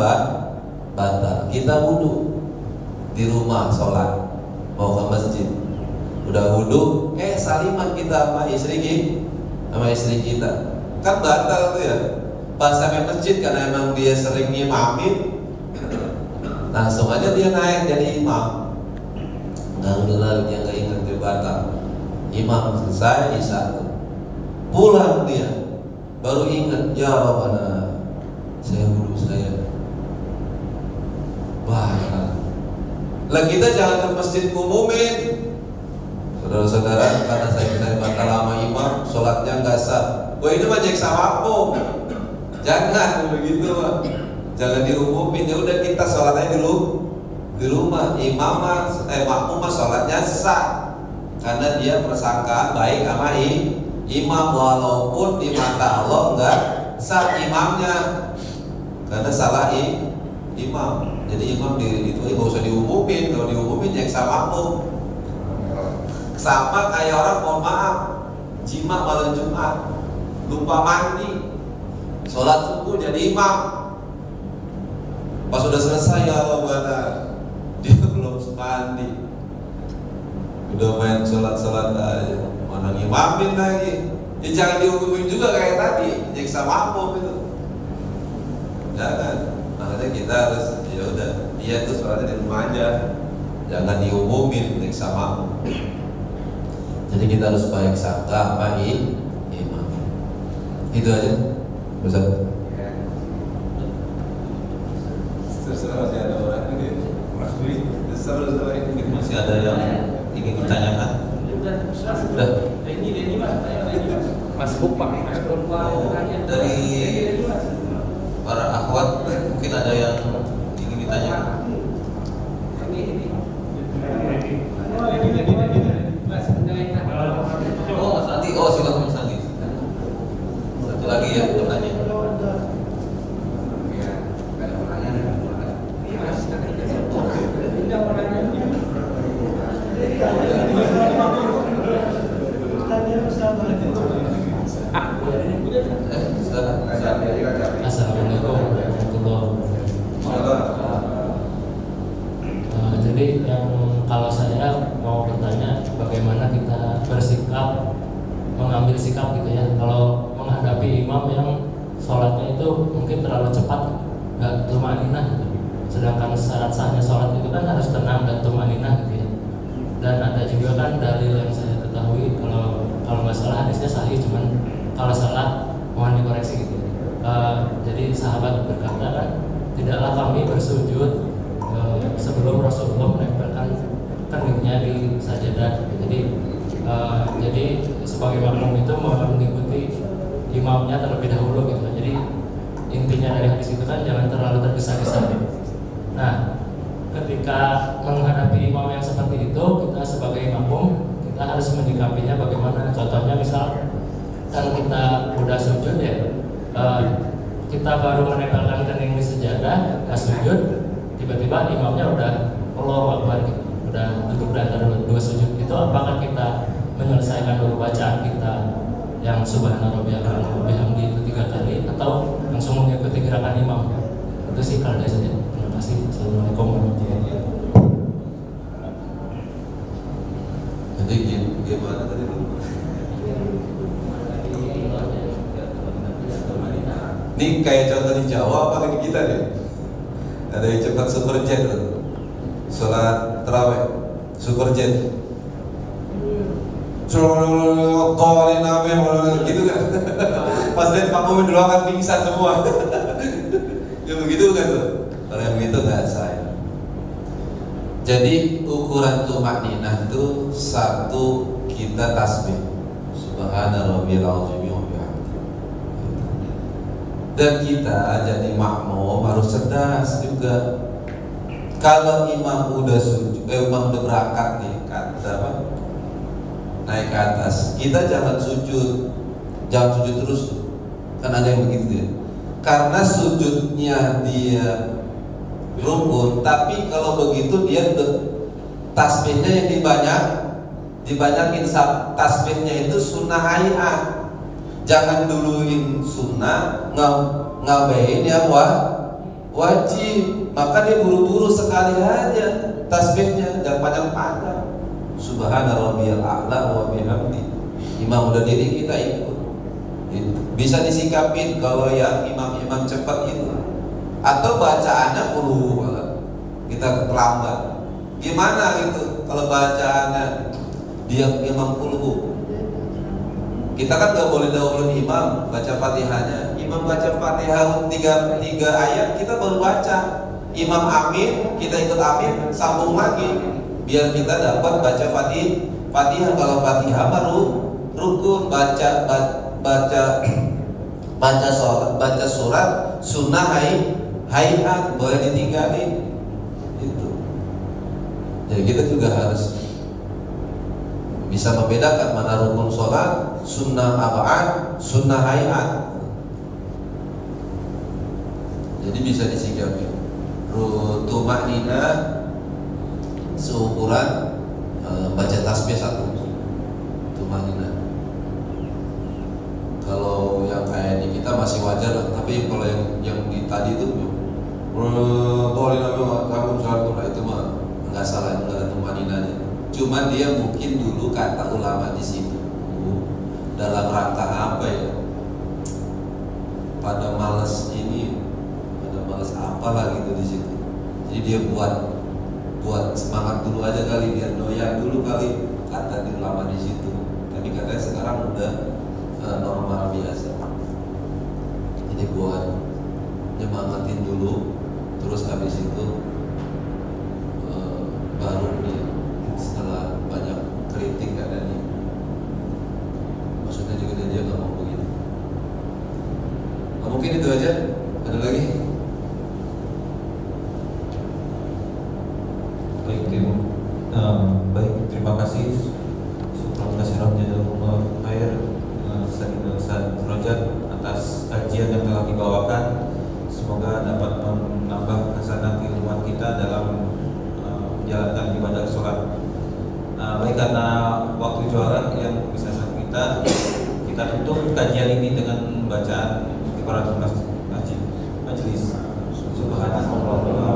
batal. Kita wudu di rumah sholat, mau ke masjid, udah wudu, saliman kita sama istri kita, kan batal tuh ya. Pas sampai masjid karena emang dia sering ngimamin, langsung aja dia naik jadi imam. Nggak udah dia nggak ingat dia batal. Imam selesai isya, pulang dia baru ingat, ya Rabbana, saya wudu saya batal. Lah kita jangan ke masjid ngumumin, saudara-saudara, karena saya batal lama imam, sholatnya nggak sah. Wah ini mah jeksa mampu. Jangan begitu, jangan diumumin. Ya udah kita sholatnya dulu di rumah. Makmum mah sholatnya sah karena dia persangkaan baik sama imam, walaupun di mata Allah enggak sah imamnya karena salah imam. Jadi imam itu nggak usah diumumin. Kalau diumumin jeksa makmum. Sama kayak orang mohon maaf jima malam Jumat, lupa mandi, sholat subuh jadi imam. Pas sudah selesai ya Allah, dia belum mandi, udah main sholat aja, mana ngimamin lagi. Ya jangan diumumin juga kayak tadi, jeksa makmum itu. Jangan. Makanya kita harus ya udah, dia tuh sholatnya di rumah aja, jangan diumumin jeksa makmum. Jadi kita harus baik sangka sama imam. Itu aja. Ustaz. Terserah masih ada orang ini. Masih ada yang ingin ditanyakan? Sudah. Ini Mas Bukpa. Dari para akhwat mungkin ada yang ingin ditanyakan. Oh silakan Mas Andi. Satu lagi ya bertanya. Assalamualaikum warahmatullahi wabarakatuh. Jadi yang kalau saya mau bertanya bagaimana kita bersikap, mengambil sikap gitu ya, kalau menghadapi imam yang sholatnya itu mungkin terlalu cepat, nggak tumaninah gitu. Sedangkan syarat sahnya sholat itu kan harus tenang dan tumaninah gitu ya. Dan ada juga kan dalil yang sahih, cuman kalau salah mohon dikoreksi gitu. Jadi sahabat berkata kan, tidaklah kami bersujud sebelum Rasulullah menempelkan keningnya di sajadah. Jadi sebagai makmum itu mengikuti imamnya terlebih dahulu gitu. Jadi intinya dari hadis itu kan jangan terlalu tergesa-gesa. Nah, ketika menghadapi imam yang seperti itu, kita sebagai makmum kita harus menyikapinya bagaimana. Contohnya misal kan kita udah sujud ya, kita baru menempelkan kening di sejadah, sujud, tiba-tiba imamnya udah Allahu Akbar gitu, udah duduk di antara dua sujud. Itu apakah kita menyelesaikan dulu bacaan kita yang Subhana Rabbiyal A'la wa bihamdihi itu 3 kali, atau langsung mengikuti gerakan imam? Itu sih kalau dari saya. Terima kasih. Assalamualaikum warahmatullahi wabarakatuh. Jadi gimana tadi? Ini kayak contoh di Jawa apa di kita nih? Ada yang cepat super jet, sholat terawih super jet. Gitu kan? Pas lihat makmum dulu akan pingsan semua. Ya begitu kan tuh? Kalau yang begitu nggak saya. Jadi ukuran tumakninah itu satu, kita tasbih Subhana Rabbiyal Azim wa bihamdihi. Dan kita jadi makmum harus cerdas juga. Kalau imam udah imam udah berangkat nih, kata apa? Naik ke atas, kita jangan sujud terus, kan ada yang begitu ya. Karena sujudnya dia rukun, tapi kalau begitu dia tasbihnya yang dibanyakin. Tasbihnya itu sunnah hayat, jangan duluin sunnah ngabain yang wajib. Maka dia buru-buru sekali aja tasbihnya, jangan panjang-panjang. Subhana Rabbiyal A'la wa bihamdihi. Imam udah diri, kita ikut. Bisa disikapin kalau yang imam-imam cepat itu, atau bacaannya kita pelambat. Gimana gitu kalau bacaannya dia imam kulhu? Kita kan gak boleh dahuluin imam baca Fatihahnya. Imam baca Fatihah 3 ayat, kita baru baca. Imam amin, kita ikut amin, sambung lagi. Biar kita dapat baca Fatihah. Kalau Fatihah baru rukun, baca surat sunnah hayat boleh ditinggalin. Itu. Jadi kita juga harus bisa membedakan mana rukun sholat, sunnah abad, sunnah hayat. Jadi bisa disikapi. Tumakninah seukuran baca tasbih 1 tumakninah. Kalau yang kayak di kita masih wajar lah, tapi kalau yang di tadi itu itu mah nggak salah, itu ada tumakninahnya. Cuma dia mungkin dulu kata ulama di situ dalam rangka apa ya? Pada malas apalah gitu di situ. Jadi dia buat semangat dulu aja kali, biar doyan dulu kali, kata di ulama di situ. Tapi katanya sekarang udah normal biasa. Jadi buat nyemangatin dulu, terus habis itu baru dia setelah banyak kritik ada nih. Maksudnya juga dia nggak mau begitu. Mungkin itu aja. Ada lagi? Baik, terima kasih. Syukran kasiran jazakumullah khair Ustaz Rojak atas kajian yang telah dibawakan. Semoga dapat menambah hasanah keilmuan kita dalam menjalankan ibadah sholat. Baik, karena waktu jualan yang bisa kita tutup kajian ini dengan bacaan kifaratul majelis. Subhanallah.